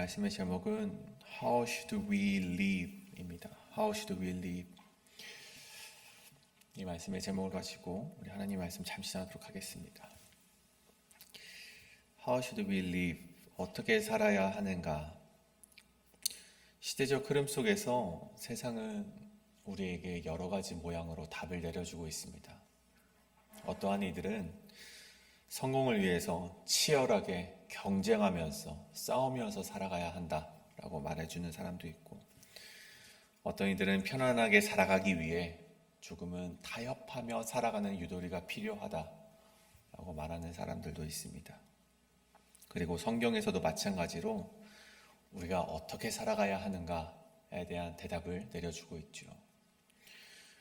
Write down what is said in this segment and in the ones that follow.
말씀의 제목은 How should we live?입니다. How should we live? 이 말씀의 제목을 가지고 우리 하나님 말씀 잠시 나누도록 하겠습니다. How should we live? 어떻게 살아야 하는가? 시대적 흐름 속에서 세상은 우리에게 여러 가지 모양으로 답을 내려주고 있습니다. 어떠한 이들은 성공을 위해서 치열하게 경쟁하면서 싸우면서 살아가야 한다라고 말해주는 사람도 있고, 어떤 이들은 편안하게 살아가기 위해 조금은 타협하며 살아가는 유도리가 필요하다라고 말하는 사람들도 있습니다. 그리고 성경에서도 마찬가지로 우리가 어떻게 살아가야 하는가에 대한 대답을 내려주고 있죠.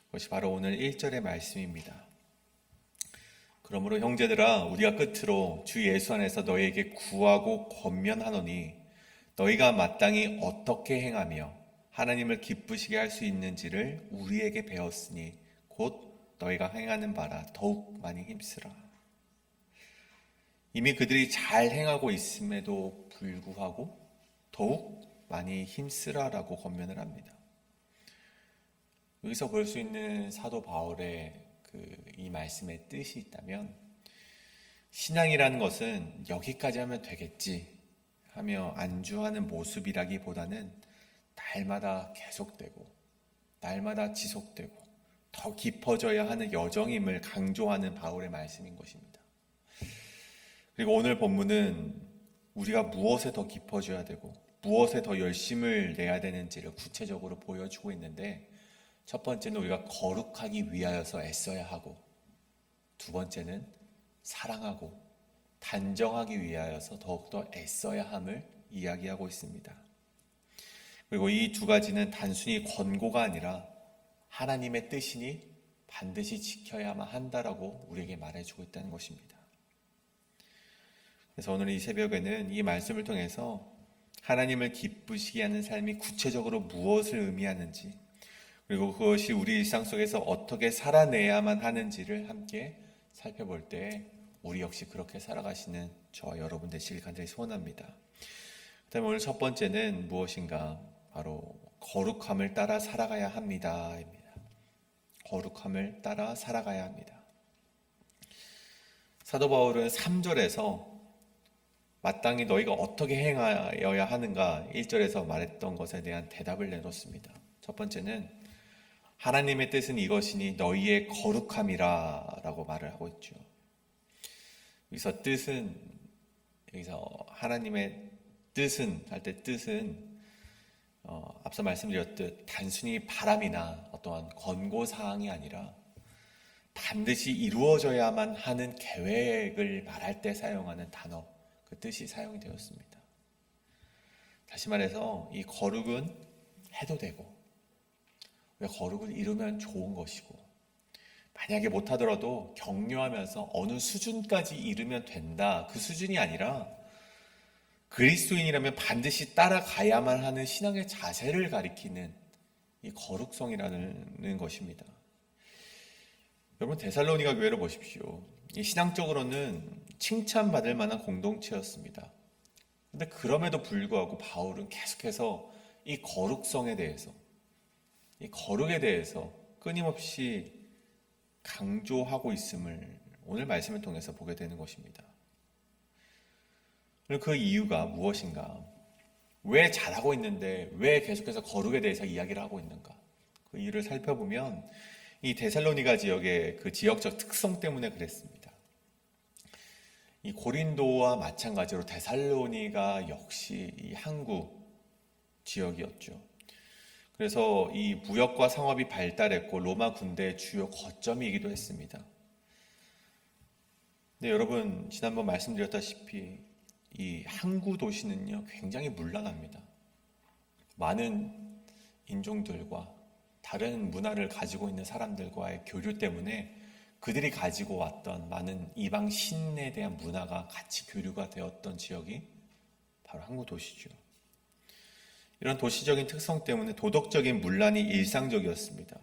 그것이 바로 오늘 1절의 말씀입니다. 그러므로 형제들아, 우리가 끝으로 주 예수 안에서 너희에게 구하고 권면하노니 너희가 마땅히 어떻게 행하며 하나님을 기쁘시게 할 수 있는지를 우리에게 배웠으니 곧 너희가 행하는 바라 더욱 많이 힘쓰라. 이미 그들이 잘 행하고 있음에도 불구하고 더욱 많이 힘쓰라라고 권면을 합니다. 여기서 볼 수 있는 사도 바울의 이 말씀의 뜻이 있다면, 신앙이라는 것은 여기까지 하면 되겠지 하며 안주하는 모습이라기보다는 날마다 계속되고 날마다 지속되고 더 깊어져야 하는 여정임을 강조하는 바울의 말씀인 것입니다. 그리고 오늘 본문은 우리가 무엇에 더 깊어져야 되고 무엇에 더 열심을 내야 되는지를 구체적으로 보여주고 있는데, 첫 번째는 우리가 거룩하기 위하여서 애써야 하고, 두 번째는 사랑하고 단정하기 위하여서 더욱더 애써야 함을 이야기하고 있습니다. 그리고 이 두 가지는 단순히 권고가 아니라 하나님의 뜻이니 반드시 지켜야만 한다라고 우리에게 말해주고 있다는 것입니다. 그래서 오늘 이 새벽에는 이 말씀을 통해서 하나님을 기쁘시게 하는 삶이 구체적으로 무엇을 의미하는지, 그리고 그것이 우리 일상 속에서 어떻게 살아내야만 하는지를 함께 살펴볼 때 우리 역시 그렇게 살아가시는 저와 여러분 되시길 간절히 소원합니다. 그다음에 오늘 첫 번째는 무엇인가? 바로 거룩함을 따라 살아가야 합니다입니다. 거룩함을 따라 살아가야 합니다. 사도 바울은 3절에서 마땅히 너희가 어떻게 행하여야 하는가 1절에서 말했던 것에 대한 대답을 내놓습니다. 첫 번째는 하나님의 뜻은 이것이니 너희의 거룩함이라 라고 말을 하고 있죠. 여기서 뜻은, 여기서 하나님의 뜻은 할 때 뜻은 앞서 말씀드렸듯 단순히 바람이나 어떠한 권고사항이 아니라 반드시 이루어져야만 하는 계획을 말할 때 사용하는 단어, 그 뜻이 사용이 되었습니다. 다시 말해서 이 거룩은 해도 되고, 왜 거룩을 이루면 좋은 것이고, 만약에 못하더라도 격려하면서 어느 수준까지 이루면 된다, 그 수준이 아니라 그리스도인이라면 반드시 따라가야만 하는 신앙의 자세를 가리키는 이 거룩성이라는 것입니다. 여러분, 데살로니가 교회를 보십시오. 이 신앙적으로는 칭찬받을 만한 공동체였습니다. 그런데 그럼에도 불구하고 바울은 계속해서 이 거룩성에 대해서, 이 거룩에 대해서 끊임없이 강조하고 있음을 오늘 말씀을 통해서 보게 되는 것입니다. 그 이유가 무엇인가? 왜 잘하고 있는데 왜 계속해서 거룩에 대해서 이야기를 하고 있는가? 그 이유를 살펴보면 이 데살로니가 지역의 그 지역적 특성 때문에 그랬습니다. 이 고린도와 마찬가지로 데살로니가 역시 이 항구 지역이었죠. 그래서 이 무역과 상업이 발달했고 로마 군대의 주요 거점이기도 했습니다. 근데 여러분, 지난번 말씀드렸다시피 이 항구 도시는요 굉장히 문란합니다. 많은 인종들과 다른 문화를 가지고 있는 사람들과의 교류 때문에 그들이 가지고 왔던 많은 이방 신에 대한 문화가 같이 교류가 되었던 지역이 바로 항구 도시죠. 이런 도시적인 특성 때문에 도덕적인 문란이 일상적이었습니다.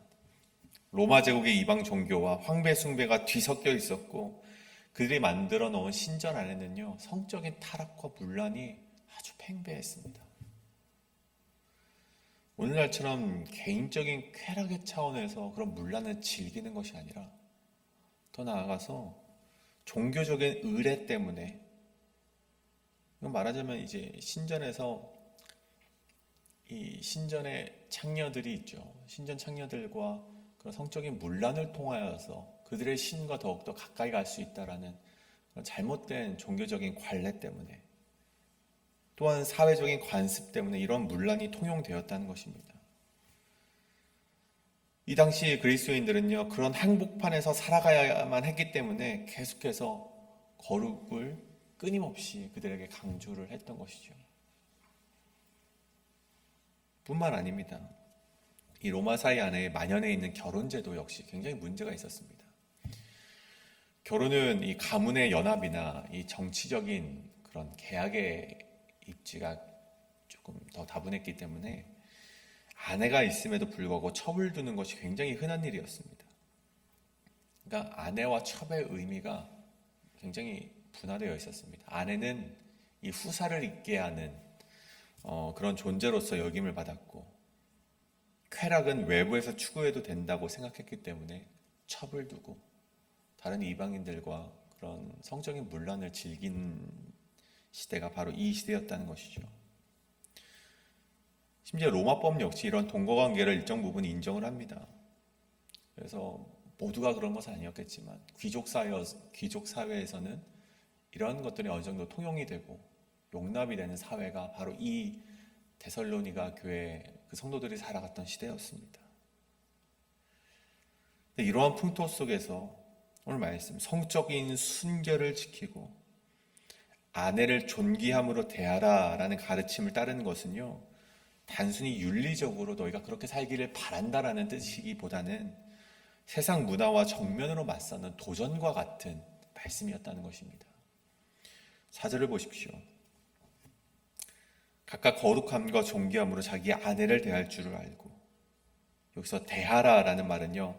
로마 제국의 이방 종교와 황배 숭배가 뒤섞여 있었고, 그들이 만들어 놓은 신전 안에는요 성적인 타락과 문란이 아주 팽배했습니다. 오늘날처럼 개인적인 쾌락의 차원에서 그런 문란을 즐기는 것이 아니라 더 나아가서 종교적인 의례 때문에, 이건 말하자면 이제 신전에서 이 신전의 창녀들이 있죠. 신전 창녀들과 그런 성적인 문란을 통하여서 그들의 신과 더욱더 가까이 갈 수 있다라는 그런 잘못된 종교적인 관례 때문에, 또한 사회적인 관습 때문에 이런 문란이 통용되었다는 것입니다. 이 당시 그리스도인들은요, 그런 행복판에서 살아가야만 했기 때문에 계속해서 거룩을 끊임없이 그들에게 강조를 했던 것이죠. 뿐만 아닙니다. 이 로마 사회 안에 만연해 있는 결혼제도 역시 굉장히 문제가 있었습니다. 결혼은 이 가문의 연합이나 이 정치적인 그런 계약의 입지가 조금 더 다분했기 때문에 아내가 있음에도 불구하고 첩을 두는 것이 굉장히 흔한 일이었습니다. 그러니까 아내와 첩의 의미가 굉장히 분화되어 있었습니다. 아내는 이 후사를 잇게 하는 그런 존재로서 여김을 받았고, 쾌락은 외부에서 추구해도 된다고 생각했기 때문에 첩을 두고 다른 이방인들과 그런 성적인 문란을 즐긴 시대가 바로 이 시대였다는 것이죠. 심지어 로마법 역시 이런 동거관계를 일정 부분 인정을 합니다. 그래서 모두가 그런 것은 아니었겠지만 귀족 사회에서는 이런 것들이 어느 정도 통용이 되고 용납이 되는 사회가 바로 이 데살로니가 교회 그 성도들이 살아갔던 시대였습니다. 이러한 풍토 속에서 오늘 말씀, 성적인 순결을 지키고 아내를 존귀함으로 대하라라는 가르침을 따르는 것은요, 단순히 윤리적으로 너희가 그렇게 살기를 바란다라는 뜻이기보다는 세상 문화와 정면으로 맞서는 도전과 같은 말씀이었다는 것입니다. 4절을 보십시오. 각각 거룩함과 존귀함으로 자기 아내를 대할 줄을 알고, 여기서 대하라라는 말은요,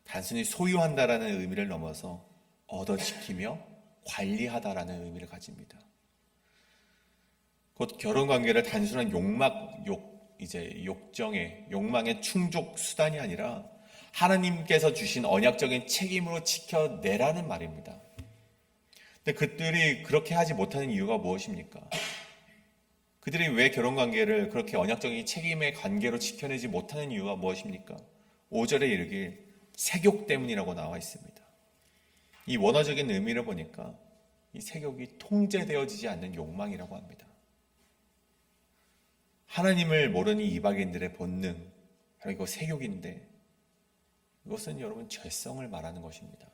단순히 소유한다라는 의미를 넘어서 얻어지키며 관리하다라는 의미를 가집니다. 곧 결혼관계를 단순한 욕망의 충족 수단이 아니라 하나님께서 주신 언약적인 책임으로 지켜내라는 말입니다. 근데 그들이 그렇게 하지 못하는 이유가 무엇입니까? 그들이 왜 결혼관계를 그렇게 언약적인 책임의 관계로 지켜내지 못하는 이유가 무엇입니까? 5절에 이르길 세욕 때문이라고 나와 있습니다. 이 원어적인 의미를 보니까 이 세욕이 통제되어지지 않는 욕망이라고 합니다. 하나님을 모르는 이방인들의 본능, 바로 이거 세욕인데, 이것은 여러분 죄성을 말하는 것입니다.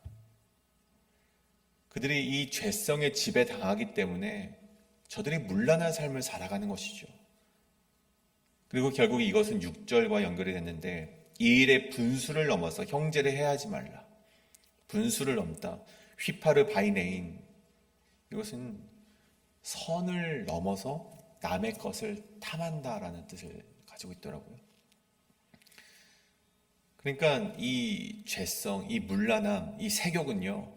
그들이 이 죄성의 지배 당하기 때문에 저들이 문란한 삶을 살아가는 것이죠. 그리고 결국 이것은 6절과 연결이 됐는데, 이 일의 분수를 넘어서 형제를 해하지 말라. 분수를 넘다. 휘파르 바이네인. 이것은 선을 넘어서 남의 것을 탐한다라는 뜻을 가지고 있더라고요. 그러니까 이 죄성, 이 문란함, 이 세욕은요,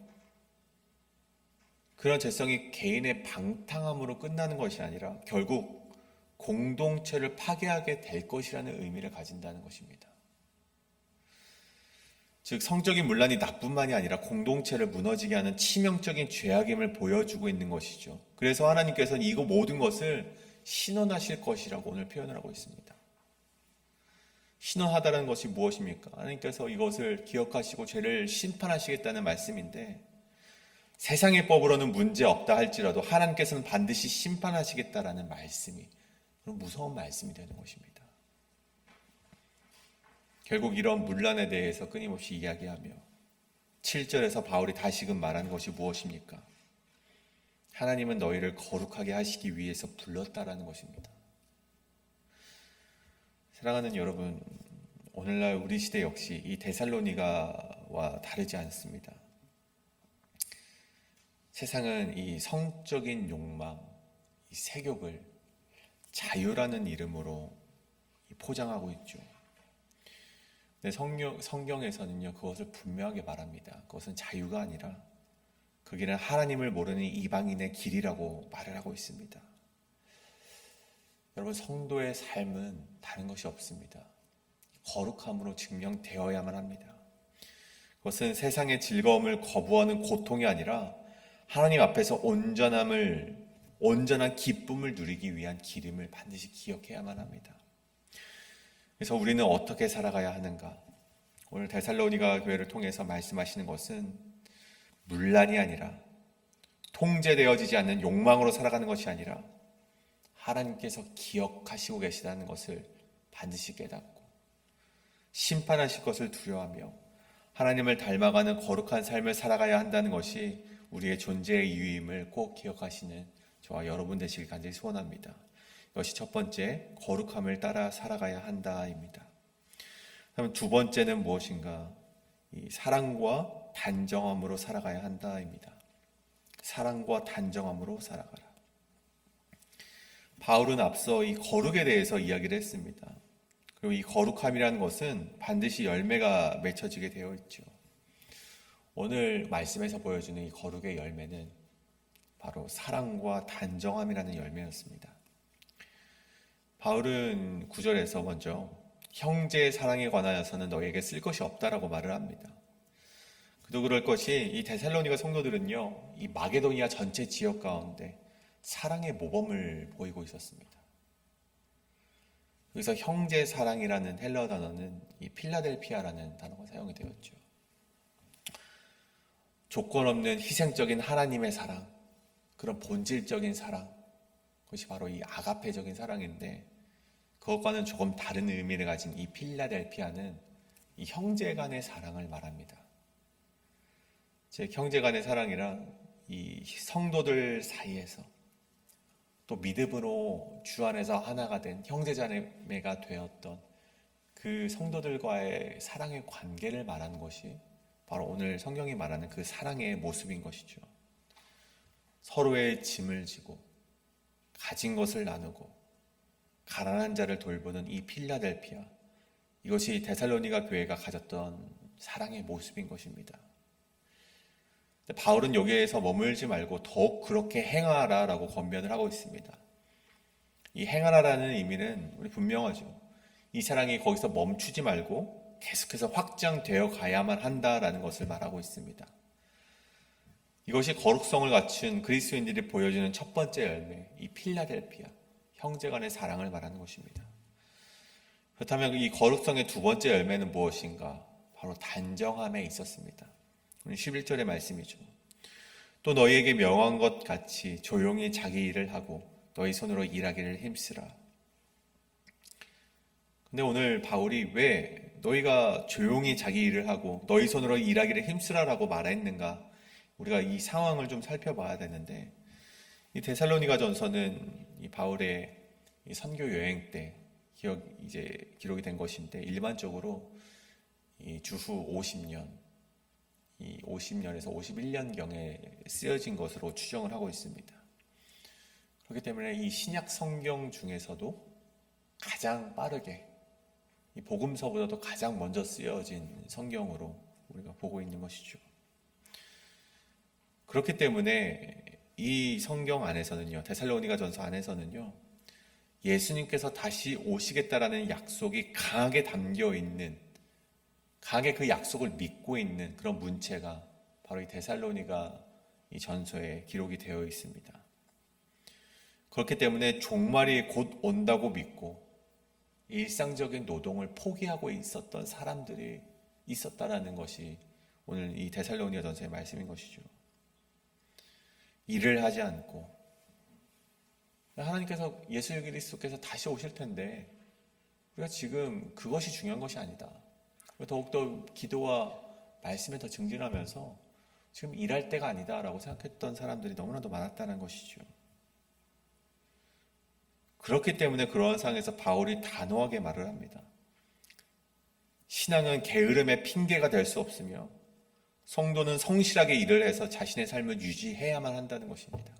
그런 죄성이 개인의 방탕함으로 끝나는 것이 아니라 결국 공동체를 파괴하게 될 것이라는 의미를 가진다는 것입니다. 즉 성적인 문란이 나뿐만이 아니라 공동체를 무너지게 하는 치명적인 죄악임을 보여주고 있는 것이죠. 그래서 하나님께서는 이거 모든 것을 신원하실 것이라고 오늘 표현을 하고 있습니다. 신원하다는 것이 무엇입니까? 하나님께서 이것을 기억하시고 죄를 심판하시겠다는 말씀인데, 세상의 법으로는 문제 없다 할지라도 하나님께서는 반드시 심판하시겠다라는 말씀이 그런 무서운 말씀이 되는 것입니다. 결국 이런 문란에 대해서 끊임없이 이야기하며 7절에서 바울이 다시금 말하는 것이 무엇입니까? 하나님은 너희를 거룩하게 하시기 위해서 불렀다라는 것입니다. 사랑하는 여러분, 오늘날 우리 시대 역시 이 데살로니가와 다르지 않습니다. 세상은 이 성적인 욕망, 이 세욕을 자유라는 이름으로 포장하고 있죠. 근데 성경에서는요, 그것을 분명하게 말합니다. 그것은 자유가 아니라 그 길은 하나님을 모르는 이방인의 길이라고 말을 하고 있습니다. 여러분, 성도의 삶은 다른 것이 없습니다. 거룩함으로 증명되어야만 합니다. 그것은 세상의 즐거움을 거부하는 고통이 아니라 하나님 앞에서 온전한 기쁨을 누리기 위한 길임을 반드시 기억해야만 합니다. 그래서 우리는 어떻게 살아가야 하는가? 오늘 데살로니가 교회를 통해서 말씀하시는 것은 문란이 아니라, 통제되어지지 않는 욕망으로 살아가는 것이 아니라 하나님께서 기억하시고 계시다는 것을 반드시 깨닫고 심판하실 것을 두려워하며 하나님을 닮아가는 거룩한 삶을 살아가야 한다는 것이 우리의 존재의 이유임을 꼭 기억하시는 저와 여러분 되시길 간절히 소원합니다. 이것이 첫 번째, 거룩함을 따라 살아가야 한다입니다. 그럼 두 번째는 무엇인가? 이 사랑과 단정함으로 살아가야 한다입니다. 사랑과 단정함으로 살아가라. 바울은 앞서 이 거룩에 대해서 이야기를 했습니다. 그리고 이 거룩함이라는 것은 반드시 열매가 맺혀지게 되어 있죠. 오늘 말씀에서 보여주는 이 거룩의 열매는 바로 사랑과 단정함이라는 열매였습니다. 바울은 9절에서 먼저 형제의 사랑에 관하여서는 너희에게 쓸 것이 없다라고 말을 합니다. 그도 그럴 것이 이 데살로니가 성도들은요, 이 마게도니아 전체 지역 가운데 사랑의 모범을 보이고 있었습니다. 여기서 형제 사랑이라는 헬러 단어는 이 필라델피아라는 단어가 사용이 되었죠. 조건 없는 희생적인 하나님의 사랑, 그런 본질적인 사랑, 그것이 바로 이 아가페적인 사랑인데, 그것과는 조금 다른 의미를 가진 이 필라델피아는 이 형제 간의 사랑을 말합니다. 즉, 형제 간의 사랑이란 이 성도들 사이에서 또 믿음으로 주 안에서 하나가 된 형제자매가 되었던 그 성도들과의 사랑의 관계를 말하는 것이 바로 오늘 성경이 말하는 그 사랑의 모습인 것이죠. 서로의 짐을 지고 가진 것을 나누고 가난한 자를 돌보는 이 필라델피아, 이것이 데살로니가 교회가 가졌던 사랑의 모습인 것입니다. 바울은 여기에서 머물지 말고 더욱 그렇게 행하라라고 권면을 하고 있습니다. 이 행하라라는 의미는 우리 분명하죠. 이 사랑이 거기서 멈추지 말고 계속해서 확장되어 가야만 한다라는 것을 말하고 있습니다. 이것이 거룩성을 갖춘 그리스도인들이 보여주는 첫 번째 열매, 이 필라델피아, 형제 간의 사랑을 말하는 것입니다. 그렇다면 이 거룩성의 두 번째 열매는 무엇인가? 바로 단정함에 있었습니다. 11절의 말씀이죠. 또 너희에게 명한 것 같이 조용히 자기 일을 하고 너희 손으로 일하기를 힘쓰라. 근데 오늘 바울이 왜 너희가 조용히 자기 일을 하고 너희 손으로 일하기를 힘쓰라라고 말했는가? 우리가 이 상황을 좀 살펴봐야 되는데, 이 데살로니가 전서는 이 바울의 이 선교 여행 때 기록이 된 것인데, 일반적으로 이 주후 50년, 이 50년에서 51년경에 쓰여진 것으로 추정을 하고 있습니다. 그렇기 때문에 이 신약 성경 중에서도 가장 빠르게, 이 복음서보다도 가장 먼저 쓰여진 성경으로 우리가 보고 있는 것이죠. 그렇기 때문에 이 성경 안에서는요, 데살로니가 전서 안에서는요, 예수님께서 다시 오시겠다라는 약속이 강하게 담겨 있는, 강하게 그 약속을 믿고 있는 그런 문체가 바로 이 데살로니가 이 전서에 기록이 되어 있습니다. 그렇기 때문에 종말이 곧 온다고 믿고 일상적인 노동을 포기하고 있었던 사람들이 있었다라는 것이 오늘 이 데살로니가 전서의 말씀인 것이죠. 일을 하지 않고, 하나님께서 예수 그리스도께서 다시 오실 텐데 우리가 지금 그것이 중요한 것이 아니다. 더욱더 기도와 말씀에 더 증진하면서 지금 일할 때가 아니다라고 생각했던 사람들이 너무나도 많았다는 것이죠. 그렇기 때문에 그러한 상황에서 바울이 단호하게 말을 합니다. 신앙은 게으름의 핑계가 될 수 없으며 성도는 성실하게 일을 해서 자신의 삶을 유지해야만 한다는 것입니다.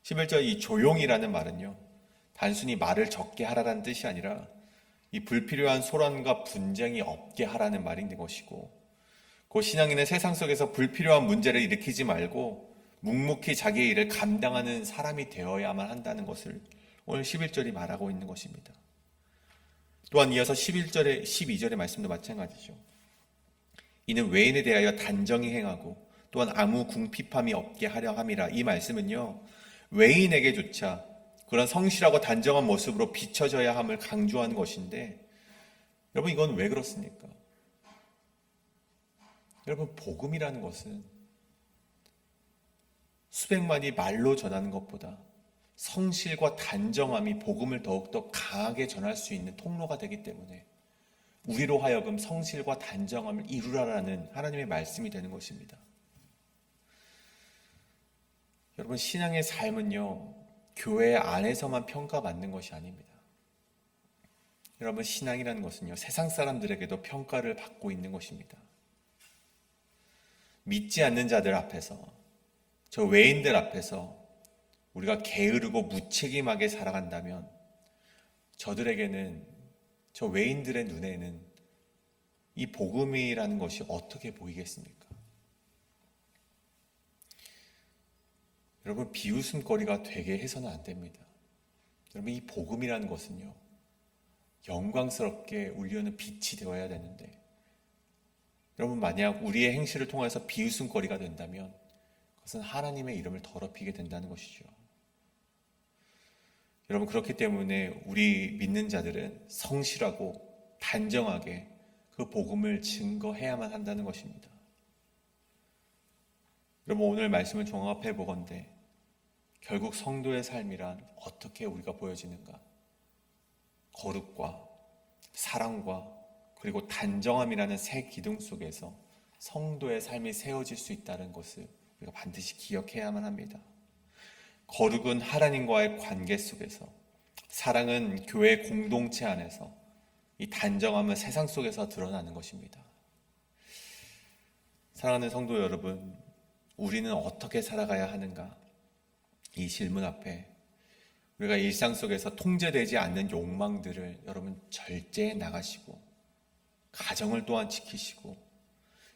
11절 이 조용이라는 말은요, 단순히 말을 적게 하라는 뜻이 아니라 이 불필요한 소란과 분쟁이 없게 하라는 말인 것이고, 그 신앙인은 세상 속에서 불필요한 문제를 일으키지 말고 묵묵히 자기의 일을 감당하는 사람이 되어야만 한다는 것을 오늘 11절이 말하고 있는 것입니다. 또한 이어서 11절에 12절의 말씀도 마찬가지죠. 이는 외인에 대하여 단정히 행하고 또한 아무 궁핍함이 없게 하려 함이라. 이 말씀은요, 외인에게조차 그런 성실하고 단정한 모습으로 비춰져야 함을 강조하는 것인데, 여러분 이건 왜 그렇습니까? 여러분 복음이라는 것은 수백만이 말로 전하는 것보다 성실과 단정함이 복음을 더욱더 강하게 전할 수 있는 통로가 되기 때문에 우리로 하여금 성실과 단정함을 이루라라는 하나님의 말씀이 되는 것입니다. 여러분 신앙의 삶은요, 교회 안에서만 평가받는 것이 아닙니다. 여러분 신앙이라는 것은요, 세상 사람들에게도 평가를 받고 있는 것입니다. 믿지 않는 자들 앞에서, 저 외인들 앞에서 우리가 게으르고 무책임하게 살아간다면 저들에게는, 저 외인들의 눈에는 이 복음이라는 것이 어떻게 보이겠습니까? 여러분 비웃음거리가 되게 해서는 안 됩니다. 여러분 이 복음이라는 것은요, 영광스럽게 울려는 빛이 되어야 되는데, 여러분 만약 우리의 행실을 통해서 비웃음거리가 된다면 그것은 하나님의 이름을 더럽히게 된다는 것이죠. 여러분 그렇기 때문에 우리 믿는 자들은 성실하고 단정하게 그 복음을 증거해야만 한다는 것입니다. 여러분 오늘 말씀을 종합해 보건대 결국 성도의 삶이란 어떻게 우리가 보여지는가? 거룩과 사랑과 그리고 단정함이라는 세 기둥 속에서 성도의 삶이 세워질 수 있다는 것을 우리가 반드시 기억해야만 합니다. 거룩은 하나님과의 관계 속에서, 사랑은 교회 공동체 안에서, 이 단정함은 세상 속에서 드러나는 것입니다. 사랑하는 성도 여러분, 우리는 어떻게 살아가야 하는가? 이 질문 앞에 우리가 일상 속에서 통제되지 않는 욕망들을 여러분 절제해 나가시고, 가정을 또한 지키시고,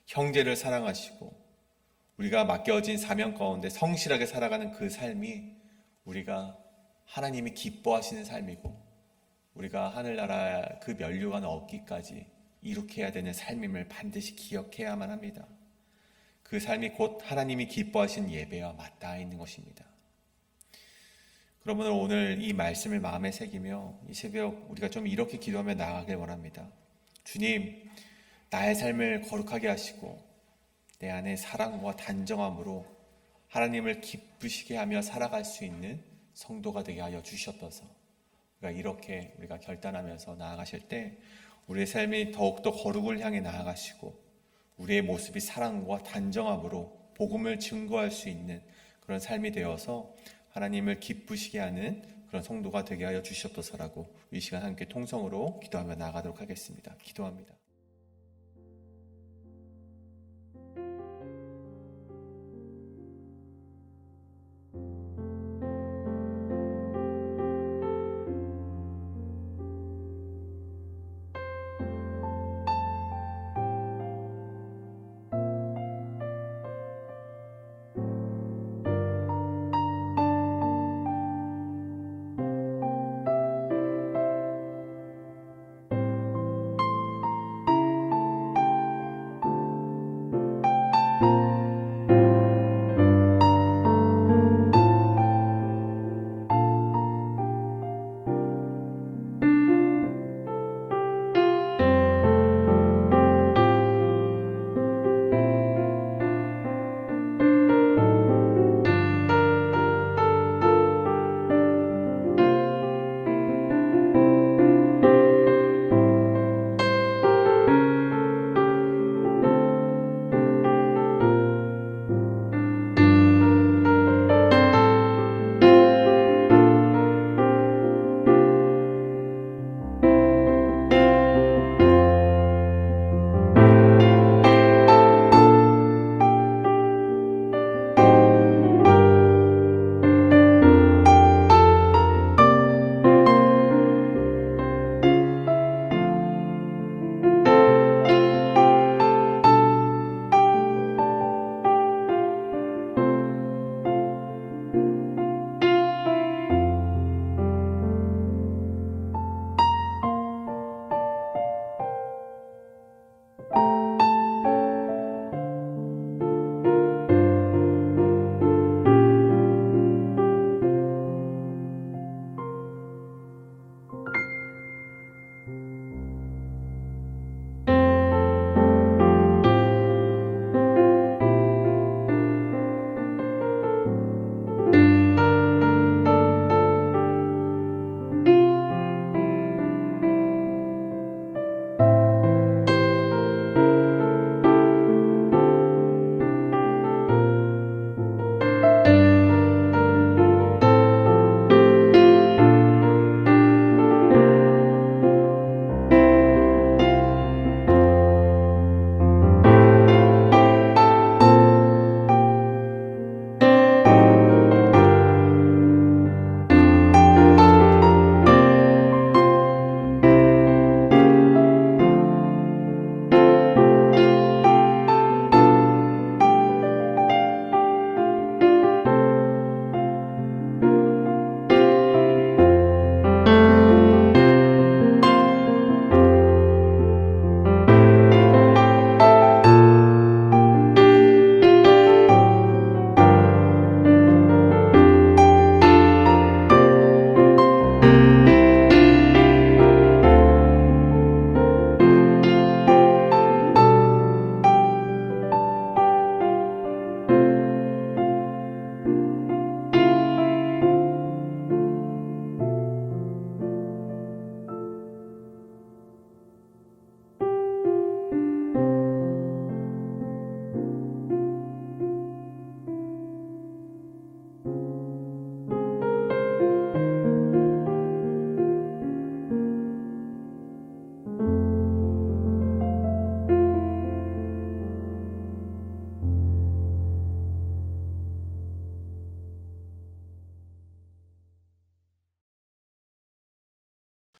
형제를 사랑하시고, 우리가 맡겨진 사명 가운데 성실하게 살아가는 그 삶이 우리가 하나님이 기뻐하시는 삶이고, 우리가 하늘나라 그 면류관 얻기까지 이룩 해야 되는 삶임을 반드시 기억해야만 합니다. 그 삶이 곧 하나님이 기뻐하시는 예배와 맞닿아 있는 것입니다. 그러므로 오늘 이 말씀을 마음에 새기며 이 새벽 우리가 좀 이렇게 기도하며 나아가길 원합니다. 주님, 나의 삶을 거룩하게 하시고 내 안에 사랑과 단정함으로 하나님을 기쁘시게 하며 살아갈 수 있는 성도가 되게 하여 주시옵소서. 이렇게 우리가 결단하면서 나아가실 때 우리의 삶이 더욱더 거룩을 향해 나아가시고 우리의 모습이 사랑과 단정함으로 복음을 증거할 수 있는 그런 삶이 되어서 하나님을 기쁘시게 하는 그런 성도가 되게 하여 주시옵소서라고 이 시간 함께 통성으로 기도하며 나아가도록 하겠습니다. 기도합니다.